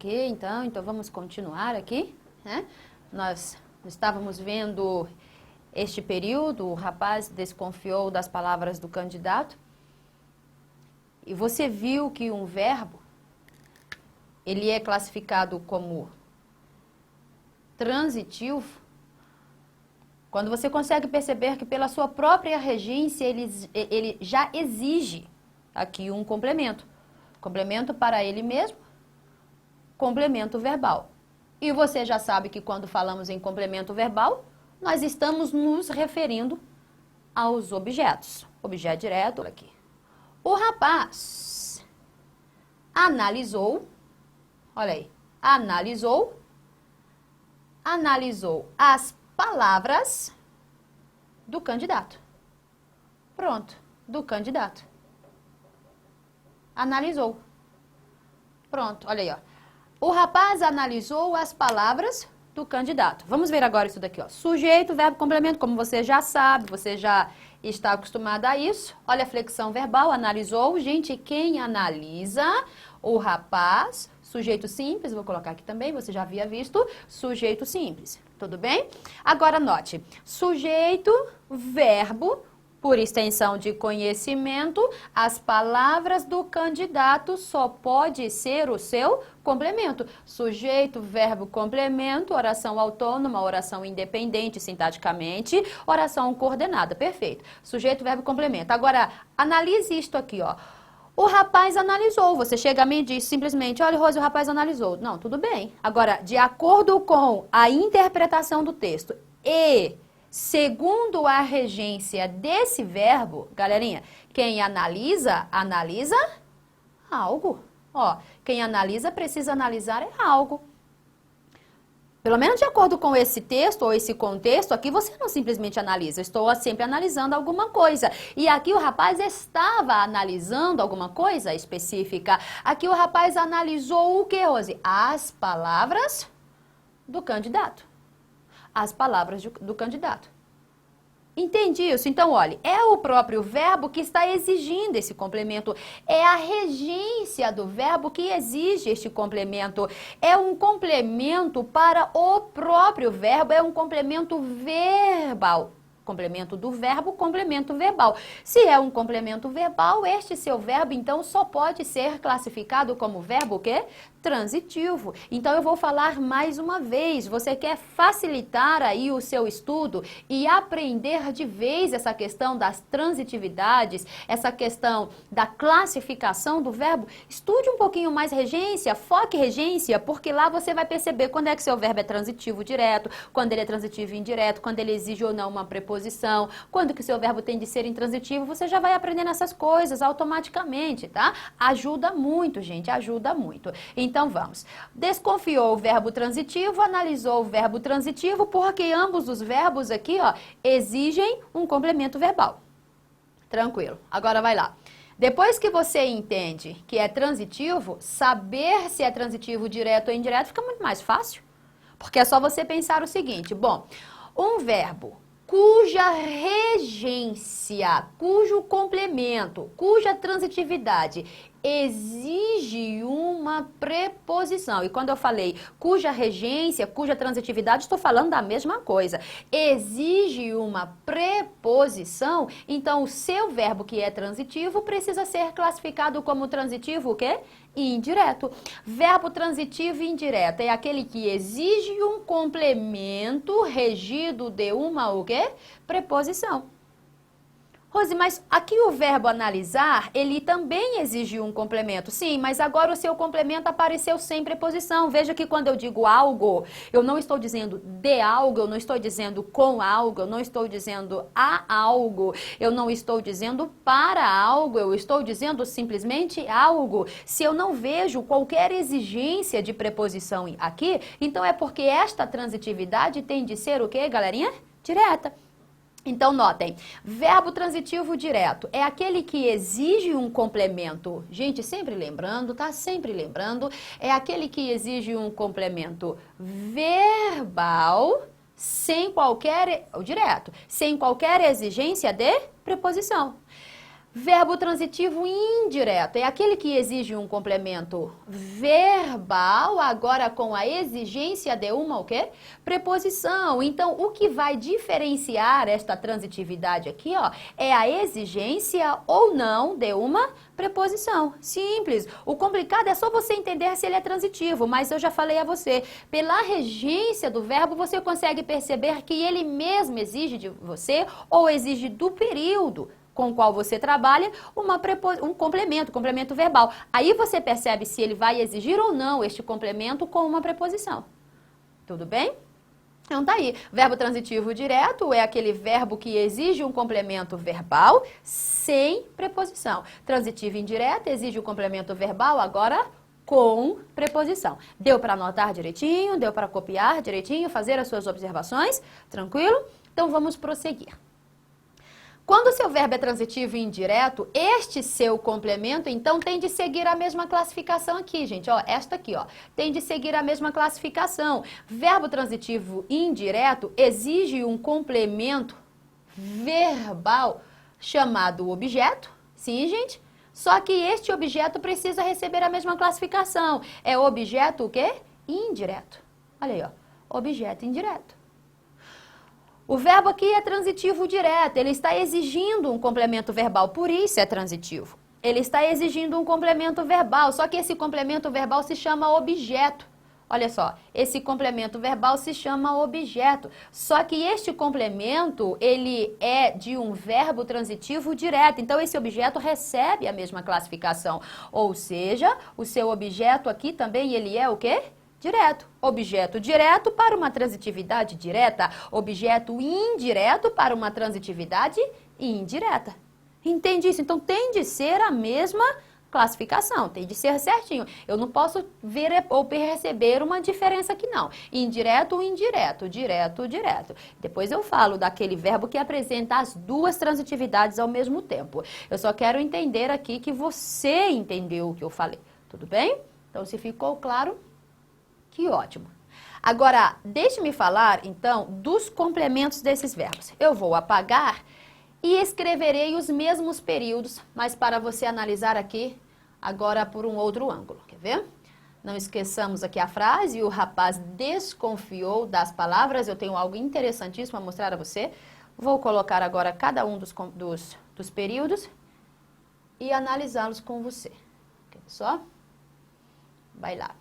Ok, então vamos continuar aqui, né? Nós estávamos vendo este período, o rapaz desconfiou das palavras do candidato. E você viu que um verbo, ele é classificado como transitivo, quando você consegue perceber que pela sua própria regência ele já exige aqui um complemento. Complemento para ele mesmo, complemento verbal. E você já sabe que quando falamos em complemento verbal, nós estamos nos referindo aos objetos. Objeto direto aqui. O rapaz analisou, olha aí, analisou as palavras do candidato. Pronto, do candidato. Analisou. Pronto, olha aí, ó. O rapaz analisou as palavras do candidato. Vamos ver agora isso daqui, ó. Sujeito, verbo, complemento, como você já sabe, você já está acostumado a isso. Olha a flexão verbal, analisou. Gente, quem analisa? O rapaz, sujeito simples, vou colocar aqui também, você já havia visto, sujeito simples. Tudo bem? Agora note, sujeito, verbo, por extensão de conhecimento, as palavras do candidato só pode ser o seu complemento. Sujeito, verbo, complemento, oração autônoma, oração independente, sintaticamente, oração coordenada. Perfeito. Sujeito, verbo, complemento. Agora, analise isto aqui, ó. O rapaz analisou. Você chega a mim e diz simplesmente, olha, Rose, o rapaz analisou. Não, tudo bem. Agora, de acordo com a interpretação do texto e segundo a regência desse verbo, galerinha, quem analisa, analisa algo. Ó, quem analisa precisa analisar algo. Pelo menos de acordo com esse texto ou esse contexto, aqui você não simplesmente analisa, eu estou sempre analisando alguma coisa. E aqui o rapaz estava analisando alguma coisa específica. Aqui o rapaz analisou o que, Rose? As palavras do candidato. As palavras do candidato. Entendi isso? Então, olha, é o próprio verbo que está exigindo esse complemento. É a regência do verbo que exige este complemento. É um complemento para o próprio verbo, é um complemento verbal. Complemento do verbo, complemento verbal. Se é um complemento verbal, este seu verbo, então, só pode ser classificado como verbo o quê? Transitivo. Então, eu vou falar mais uma vez. Você quer facilitar aí o seu estudo e aprender de vez essa questão das transitividades, essa questão da classificação do verbo? Estude um pouquinho mais regência, foque regência, porque lá você vai perceber quando é que seu verbo é transitivo direto, quando ele é transitivo indireto, quando ele exige ou não uma preposição, quando que seu verbo tem de ser intransitivo, você já vai aprendendo essas coisas automaticamente, tá? Ajuda muito, gente, ajuda muito. Então, vamos. Desconfiou o verbo transitivo, analisou o verbo transitivo, porque ambos os verbos aqui, ó, exigem um complemento verbal. Tranquilo. Agora vai lá. Depois que você entende que é transitivo, saber se é transitivo direto ou indireto fica muito mais fácil. Porque é só você pensar o seguinte, bom, um verbo cuja regência, cujo complemento, cuja transitividade exige uma preposição. E quando eu falei cuja regência, cuja transitividade, estou falando da mesma coisa. Exige uma preposição, então o seu verbo que é transitivo precisa ser classificado como transitivo o quê? Indireto. Verbo transitivo e indireto é aquele que exige um complemento regido de uma o quê? Preposição. Rose, mas aqui o verbo analisar, ele também exige um complemento. Sim, mas agora o seu complemento apareceu sem preposição. Veja que quando eu digo algo, eu não estou dizendo de algo, eu não estou dizendo com algo, eu não estou dizendo a algo, eu não estou dizendo para algo, eu estou dizendo simplesmente algo. Se eu não vejo qualquer exigência de preposição aqui, então é porque esta transitividade tem de ser o quê, galerinha? Direta. Então, notem, verbo transitivo direto é aquele que exige um complemento. Gente, sempre lembrando, tá? Sempre lembrando, é aquele que exige um complemento verbal sem qualquer, direto, sem qualquer exigência de preposição. Verbo transitivo indireto é aquele que exige um complemento verbal, agora com a exigência de uma o quê? Preposição. Então, o que vai diferenciar esta transitividade aqui, ó, é a exigência ou não de uma preposição. Simples. O complicado é só você entender se ele é transitivo, mas eu já falei a você, pela regência do verbo, você consegue perceber que ele mesmo exige de você ou exige do período com o qual você trabalha, um complemento verbal. Aí você percebe se ele vai exigir ou não este complemento com uma preposição. Tudo bem? Então tá aí. Verbo transitivo direto é aquele verbo que exige um complemento verbal sem preposição. Transitivo indireto exige um complemento verbal agora com preposição. Deu para anotar direitinho? Deu para copiar direitinho? Fazer as suas observações? Tranquilo? Então vamos prosseguir. Quando o seu verbo é transitivo e indireto, este seu complemento, então, tem de seguir a mesma classificação aqui, gente. Ó, esta aqui, ó, tem de seguir a mesma classificação. Verbo transitivo indireto exige um complemento verbal chamado objeto. Sim, gente? Só que este objeto precisa receber a mesma classificação. É objeto o quê? Indireto. Olha aí, ó. Objeto indireto. O verbo aqui é transitivo direto, ele está exigindo um complemento verbal, por isso é transitivo. Ele está exigindo um complemento verbal, só que esse complemento verbal se chama objeto. Olha só, esse complemento verbal se chama objeto, só que este complemento, ele é de um verbo transitivo direto, então esse objeto recebe a mesma classificação, ou seja, o seu objeto aqui também, ele é o quê? Direto. Objeto direto para uma transitividade direta. Objeto indireto para uma transitividade indireta. Entende isso? Então tem de ser a mesma classificação, tem de ser certinho. Eu não posso ver ou perceber uma diferença aqui não. Indireto, indireto, direto, direto. Depois eu falo daquele verbo que apresenta as duas transitividades ao mesmo tempo. Eu só quero entender aqui que você entendeu o que eu falei. Tudo bem? Então se ficou claro... Que ótimo. Agora, deixe-me falar, então, dos complementos desses verbos. Eu vou apagar e escreverei os mesmos períodos, mas para você analisar aqui, agora por um outro ângulo. Quer ver? Não esqueçamos aqui a frase, o rapaz desconfiou das palavras. Eu tenho algo interessantíssimo a mostrar a você. Vou colocar agora cada um dos períodos e analisá-los com você. Quer ver só? Vai lá.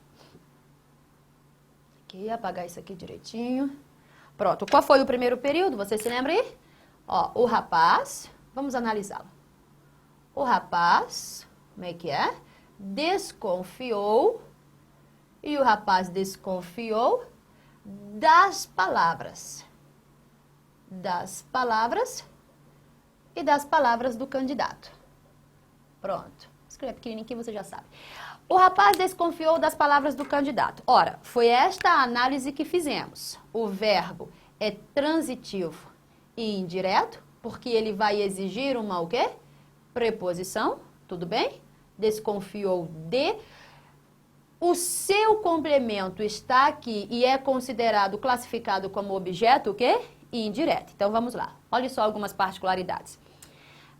Aqui, apagar isso aqui direitinho. Pronto, qual foi o primeiro período? Você se lembra aí? Ó, o rapaz, vamos analisá-lo. O rapaz, como é que é? Desconfiou, e o rapaz desconfiou das palavras. Das palavras e das palavras do candidato. Pronto, escreve pequenininho que você já sabe. O rapaz desconfiou das palavras do candidato. Ora, foi esta a análise que fizemos. O verbo é transitivo e indireto, porque ele vai exigir uma o quê? Preposição, tudo bem? Desconfiou de. O seu complemento está aqui e é considerado, classificado como objeto o quê? Indireto. Então vamos lá. Olha só algumas particularidades.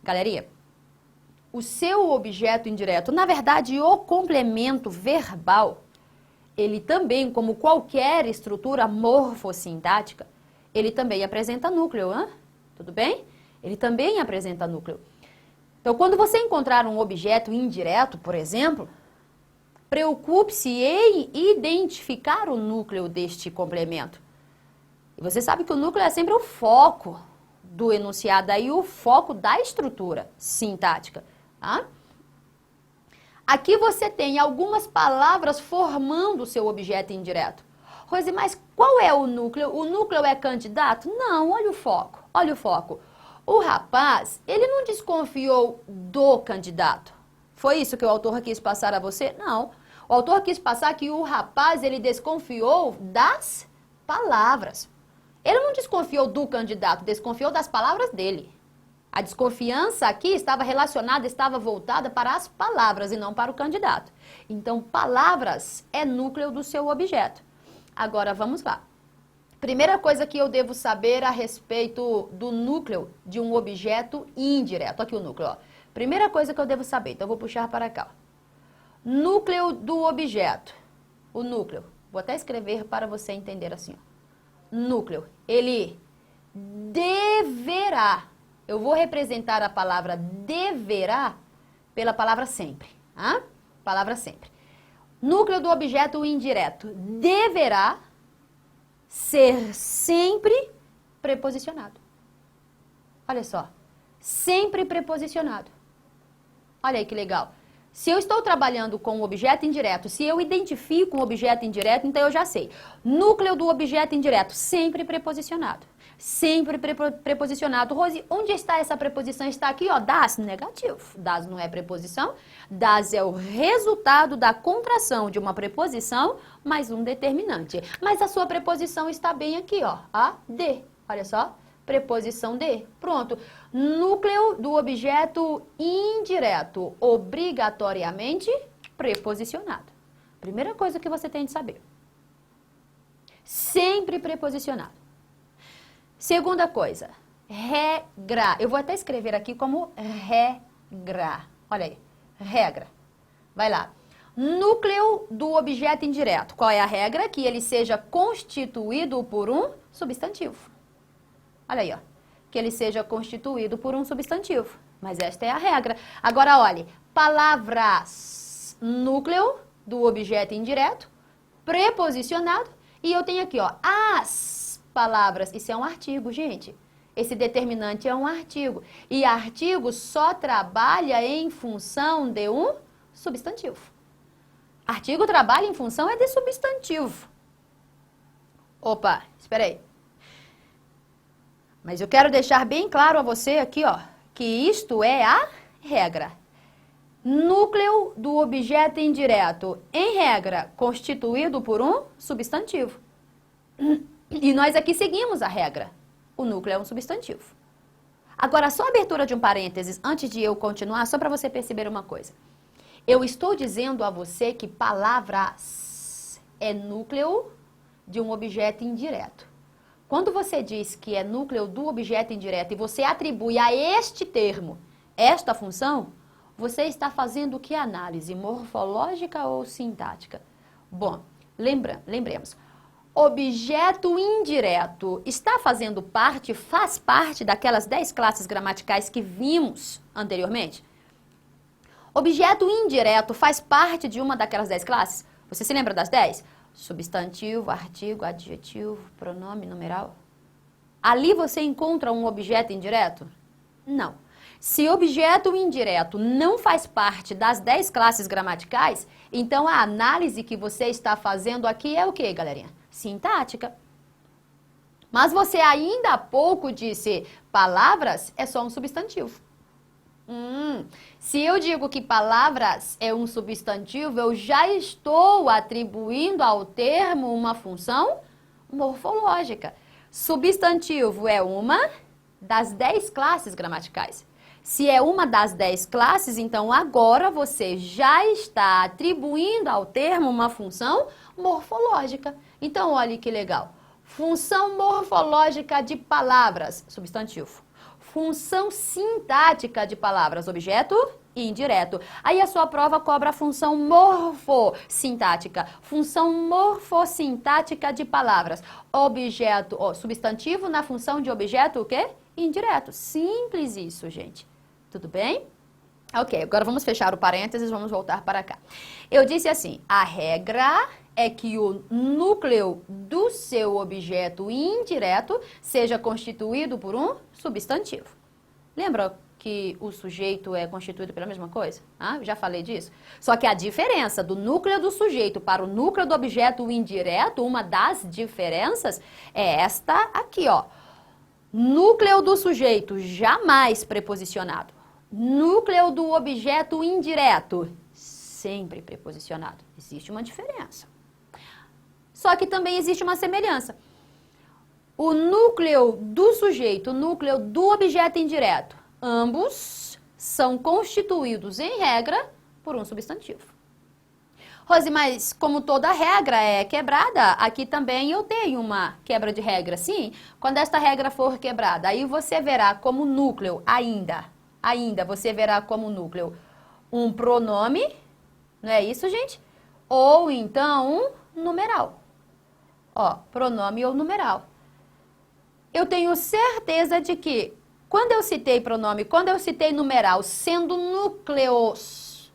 Galerinha, o seu objeto indireto, na verdade, o complemento verbal, ele também, como qualquer estrutura morfossintática, ele também apresenta núcleo, hein? Tudo bem? Ele também apresenta núcleo. Então, quando você encontrar um objeto indireto, por exemplo, preocupe-se em identificar o núcleo deste complemento. E você sabe que o núcleo é sempre o foco do enunciado, aí o foco da estrutura sintática. Tá? Aqui você tem algumas palavras formando o seu objeto indireto. Rose, mas qual é o núcleo? O núcleo é candidato? Não, olha o foco, olha o foco. O rapaz, ele não desconfiou do candidato. Foi isso que o autor quis passar a você? Não. O autor quis passar que o rapaz, ele desconfiou das palavras. Ele não desconfiou do candidato, desconfiou das palavras dele. A desconfiança aqui estava relacionada, estava voltada para as palavras e não para o candidato. Então, palavras é núcleo do seu objeto. Agora, vamos lá. Primeira coisa que eu devo saber a respeito do núcleo de um objeto indireto. Aqui o núcleo, ó. Primeira coisa que eu devo saber, então eu vou puxar para cá. Ó. Núcleo do objeto. O núcleo. Vou até escrever para você entender assim. Ó. Núcleo. Ele deverá. Eu vou representar a palavra deverá pela palavra sempre. Tá? Palavra sempre. Núcleo do objeto indireto. Deverá ser sempre preposicionado. Olha só. Sempre preposicionado. Olha aí que legal. Se eu estou trabalhando com um objeto indireto, se eu identifico um objeto indireto, então eu já sei. Núcleo do objeto indireto, sempre preposicionado. Sempre preposicionado. Rose, onde está essa preposição? Está aqui, ó, das, negativo. Das não é preposição. Das é o resultado da contração de uma preposição mais um determinante. Mas a sua preposição está bem aqui, ó, a de. Olha só. Preposição de. Pronto. Núcleo do objeto indireto, obrigatoriamente preposicionado. Primeira coisa que você tem de saber. Sempre preposicionado. Segunda coisa, regra. Eu vou até escrever aqui como regra. Olha aí, regra. Vai lá. Núcleo do objeto indireto. Qual é a regra? Que ele seja constituído por um substantivo. Olha aí, ó. Que ele seja constituído por um substantivo. Mas esta é a regra. Agora, olhe. Palavras. Núcleo do objeto indireto. Preposicionado. E eu tenho aqui, ó. As palavras. Isso é um artigo, gente. Esse determinante é um artigo. E artigo só trabalha em função de um substantivo. Artigo trabalha em função de substantivo. Opa, espera aí. Mas eu quero deixar bem claro a você aqui, ó, que isto é a regra. Núcleo do objeto indireto, em regra, constituído por um substantivo. E nós aqui seguimos a regra. O núcleo é um substantivo. Agora, só a abertura de um parênteses, antes de eu continuar, só para você perceber uma coisa. Eu estou dizendo a você que palavras é núcleo de um objeto indireto. Quando você diz que é núcleo do objeto indireto e você atribui a este termo esta função, você está fazendo que análise morfológica ou sintática? Bom, lembremos. Objeto indireto está fazendo parte, faz parte daquelas 10 classes gramaticais que vimos anteriormente? Objeto indireto faz parte de uma daquelas 10 classes? Você se lembra das 10? Substantivo, artigo, adjetivo, pronome, numeral. Ali você encontra um objeto indireto? Não. Se objeto indireto não faz parte das 10 classes gramaticais, então a análise que você está fazendo aqui é o quê, galerinha? Sintática. Mas você ainda há pouco disse palavras é só um substantivo. Se eu digo que palavras é um substantivo, eu já estou atribuindo ao termo uma função morfológica. Substantivo é uma das 10 classes gramaticais. Se é uma das 10 classes, então agora você já está atribuindo ao termo uma função morfológica. Então, olha que legal. Função morfológica de palavras, substantivo. Função sintática de palavras, objeto e indireto. Aí a sua prova cobra a função morfossintática. Função morfossintática de palavras. Objeto, substantivo na função de objeto, o quê? Indireto. Simples isso, gente. Tudo bem? Ok, agora vamos fechar o parênteses, vamos voltar para cá. Eu disse assim, a regra é que o núcleo do seu objeto indireto seja constituído por um substantivo. Lembra que o sujeito é constituído pela mesma coisa? Já falei disso. Só que a diferença do núcleo do sujeito para o núcleo do objeto indireto, uma das diferenças é esta aqui, ó. Núcleo do sujeito, jamais preposicionado. Núcleo do objeto indireto, sempre preposicionado. Existe uma diferença. Só que também existe uma semelhança. O núcleo do sujeito, o núcleo do objeto indireto, ambos são constituídos, em regra, por um substantivo. Rose, mas como toda regra é quebrada, aqui também eu tenho uma quebra de regra, sim. Quando esta regra for quebrada, aí você verá como núcleo ainda ainda você verá como núcleo um pronome, não é isso, gente? Ou então um numeral. Ó, pronome ou numeral. Eu tenho certeza de que quando eu citei pronome, quando eu citei numeral, sendo núcleos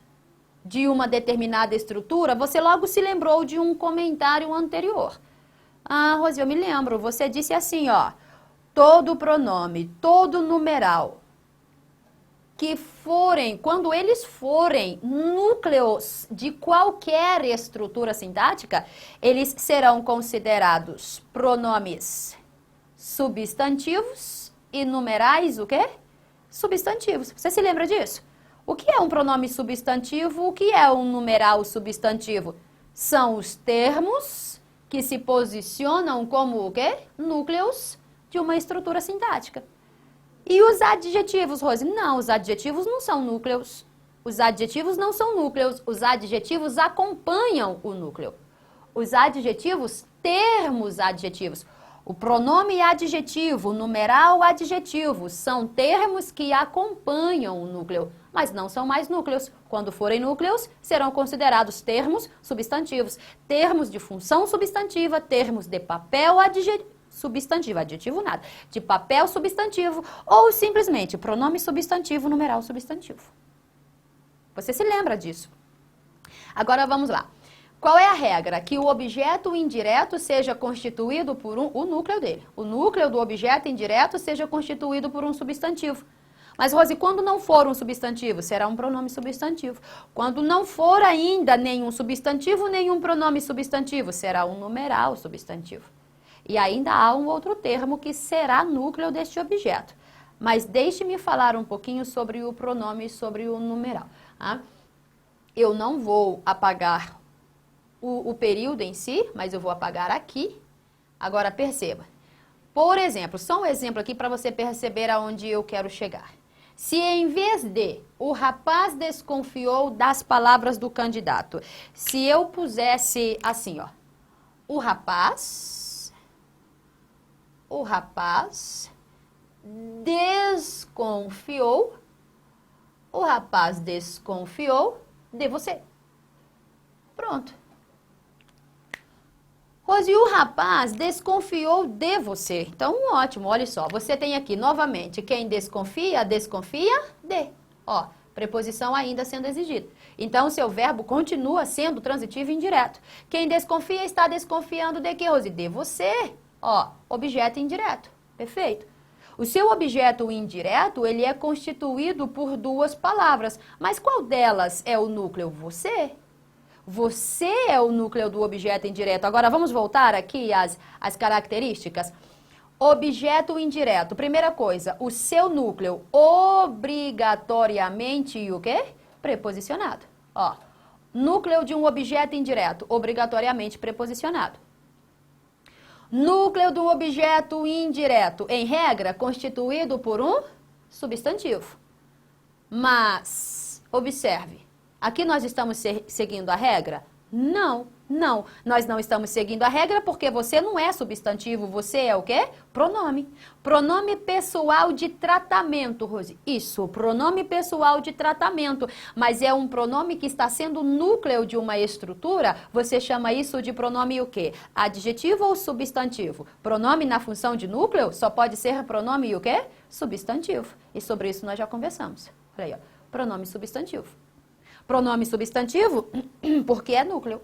de uma determinada estrutura, você logo se lembrou de um comentário anterior. Ah, Rosi, eu me lembro, você disse assim, ó, todo pronome, todo numeral que forem, quando eles forem núcleos de qualquer estrutura sintática, eles serão considerados pronomes substantivos e numerais, o quê? Substantivos. Você se lembra disso? O que é um pronome substantivo? O que é um numeral substantivo? São os termos que se posicionam como o quê? Núcleos de uma estrutura sintática. E os adjetivos, Rose? Não, os adjetivos não são núcleos. Os adjetivos não são núcleos. Os adjetivos acompanham o núcleo. Os adjetivos, termos adjetivos. O pronome adjetivo, o numeral adjetivo, são termos que acompanham o núcleo, mas não são mais núcleos. Quando forem núcleos, serão considerados termos substantivos, termos de função substantiva, termos de papel substantivo, adjetivo nada, de papel substantivo, ou simplesmente pronome substantivo, numeral substantivo. Você se lembra disso? Agora vamos lá. Qual é a regra? Que o objeto indireto seja constituído por o núcleo dele. O núcleo do objeto indireto seja constituído por um substantivo. Mas, Rose, quando não for um substantivo, será um pronome substantivo. Quando não for ainda nenhum substantivo, nenhum pronome substantivo, será um numeral substantivo. E ainda há um outro termo que será núcleo deste objeto. Mas deixe-me falar um pouquinho sobre o pronome e sobre o numeral. Tá? Eu não vou apagar o período em si, mas eu vou apagar aqui. Agora perceba. Por exemplo, só um exemplo aqui para você perceber aonde eu quero chegar. Se em vez de o rapaz desconfiou das palavras do candidato, se eu pusesse assim, ó, o rapaz desconfiou de você. Pronto. Rose, o rapaz desconfiou de você. Então, ótimo, olha só. Você tem aqui, novamente, quem desconfia, desconfia de. Ó, preposição ainda sendo exigida. Então, o seu verbo continua sendo transitivo indireto. Quem desconfia está desconfiando de quê, Rose? De você. Ó, objeto indireto. Perfeito. O seu objeto indireto, ele é constituído por duas palavras. Mas qual delas é o núcleo? Você. Você é o núcleo do objeto indireto. Agora, vamos voltar aqui às características. Objeto indireto. Primeira coisa, o seu núcleo obrigatoriamente o quê? Preposicionado. Ó, núcleo de um objeto indireto, obrigatoriamente preposicionado. Núcleo de um objeto indireto, em regra, constituído por um substantivo. Mas, observe. Aqui nós estamos seguindo a regra? Não, não. Nós não estamos seguindo a regra porque você não é substantivo, você é o quê? Pronome. Pronome pessoal de tratamento, Rose. Isso, pronome pessoal de tratamento. Mas é um pronome que está sendo núcleo de uma estrutura, você chama isso de pronome o quê? Adjetivo ou substantivo? Pronome na função de núcleo só pode ser pronome o quê? Substantivo. E sobre isso nós já conversamos. Olha aí, ó. Pronome substantivo. Pronome substantivo, porque é núcleo.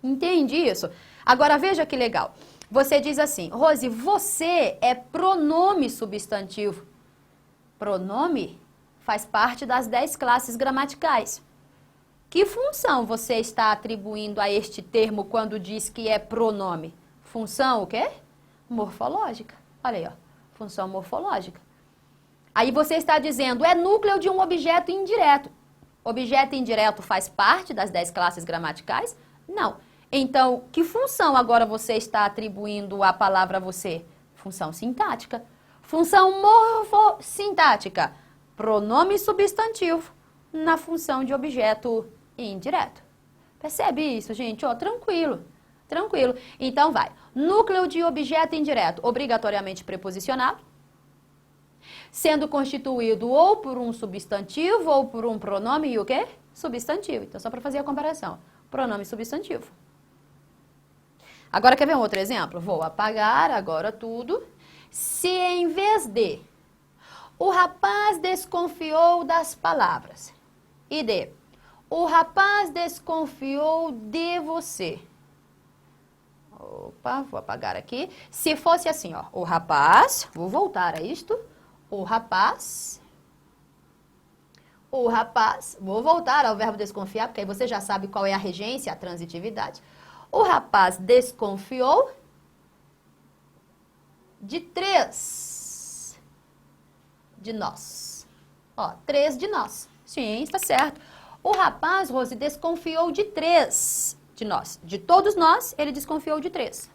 Entende isso? Agora, veja que legal. Você diz assim, Rose, você é pronome substantivo. Pronome faz parte das 10 classes gramaticais. Que função você está atribuindo a este termo quando diz que é pronome? Função o quê? Morfológica. Olha aí, ó. Função morfológica. Aí você está dizendo, é núcleo de um objeto indireto. Objeto indireto faz parte das 10 classes gramaticais? Não. Então, que função agora você está atribuindo à palavra você? Função sintática. Função morfossintática. Pronome substantivo na função de objeto indireto. Percebe isso, gente? Ó, tranquilo. Tranquilo. Então, vai. Núcleo de objeto indireto, obrigatoriamente preposicionado. Sendo constituído ou por um substantivo ou por um pronome e o quê? Substantivo. Então, só para fazer a comparação. Pronome substantivo. Agora, quer ver um outro exemplo? Vou apagar agora tudo. Se em vez de o rapaz desconfiou das palavras e de o rapaz desconfiou de você. Opa, vou apagar aqui. Se fosse assim, ó, o rapaz, vou voltar a isto. O rapaz, vou voltar ao verbo desconfiar, porque aí você já sabe qual é a regência, a transitividade. O rapaz desconfiou de 3 de nós. Ó, 3 de nós. Sim, está certo. O rapaz, Rose, desconfiou de 3 de nós. De todos nós, ele desconfiou de 3.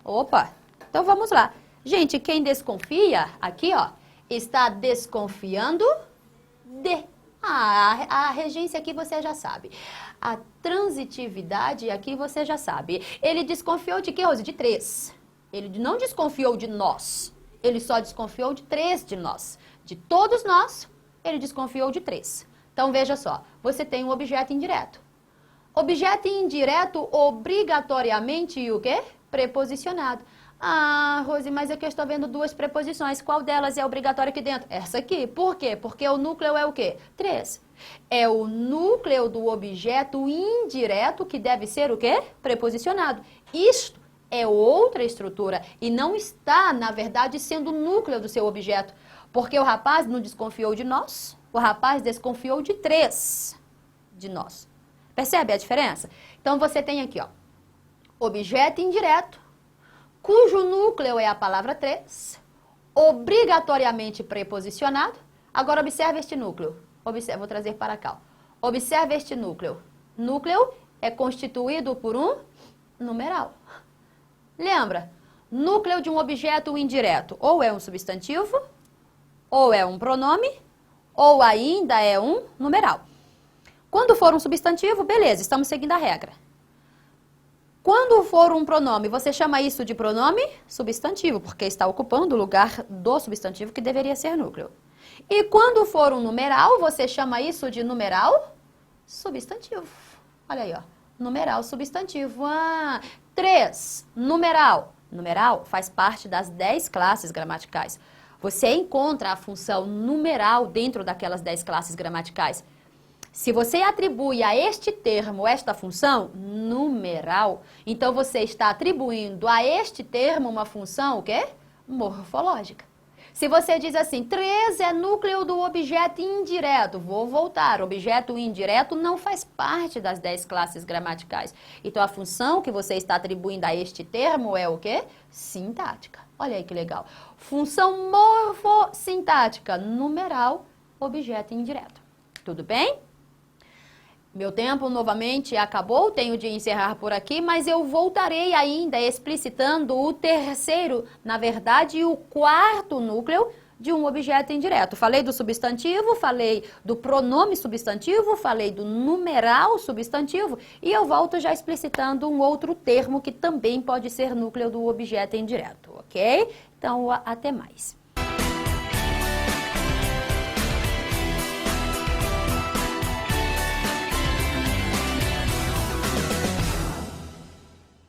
Opa, então vamos lá. Gente, quem desconfia, aqui, ó, está desconfiando de. A regência aqui você já sabe. A transitividade aqui você já sabe. Ele desconfiou de quê, Rose? De 3. Ele não desconfiou de nós. Ele só desconfiou de 3 de nós. De todos nós, ele desconfiou de 3. Então, veja só. Você tem um objeto indireto. Objeto indireto obrigatoriamente e o quê? Preposicionado. Ah, Rose, mas aqui eu estou vendo 2 preposições. Qual delas é obrigatória aqui dentro? Essa aqui. Por quê? Porque o núcleo é o quê? 3. É o núcleo do objeto indireto que deve ser o quê? Preposicionado. Isto é outra estrutura e não está, na verdade, sendo o núcleo do seu objeto. Porque o rapaz não desconfiou de nós, o rapaz desconfiou de 3 de nós. Percebe a diferença? Então, você tem aqui, ó, objeto indireto, cujo núcleo é a palavra 3, obrigatoriamente preposicionado. Agora, observe este núcleo. Vou trazer para cá. Ó. Observe este núcleo. Núcleo é constituído por um numeral. Lembra? Núcleo de um objeto indireto ou é um substantivo, ou é um pronome, ou ainda é um numeral. Quando for um substantivo, beleza, estamos seguindo a regra. Quando for um pronome, você chama isso de pronome substantivo, porque está ocupando o lugar do substantivo que deveria ser núcleo. E quando for um numeral, você chama isso de numeral substantivo. Olha aí, ó. Numeral substantivo. 3, numeral. Numeral faz parte das 10 classes gramaticais. Você encontra a função numeral dentro daquelas 10 classes gramaticais. Se você atribui a este termo esta função, numeral, então você está atribuindo a este termo uma função, o quê? Morfológica. Se você diz assim, 3 é núcleo do objeto indireto, vou voltar, objeto indireto não faz parte das 10 classes gramaticais. Então, a função que você está atribuindo a este termo é o quê? Sintática. Olha aí que legal. Função morfossintática, numeral, objeto indireto. Tudo bem? Meu tempo novamente acabou, tenho de encerrar por aqui, mas eu voltarei ainda explicitando o terceiro, na verdade, o quarto núcleo de um objeto indireto. Falei do substantivo, falei do pronome substantivo, falei do numeral substantivo e eu volto já explicitando um outro termo que também pode ser núcleo do objeto indireto, ok? Então, até mais.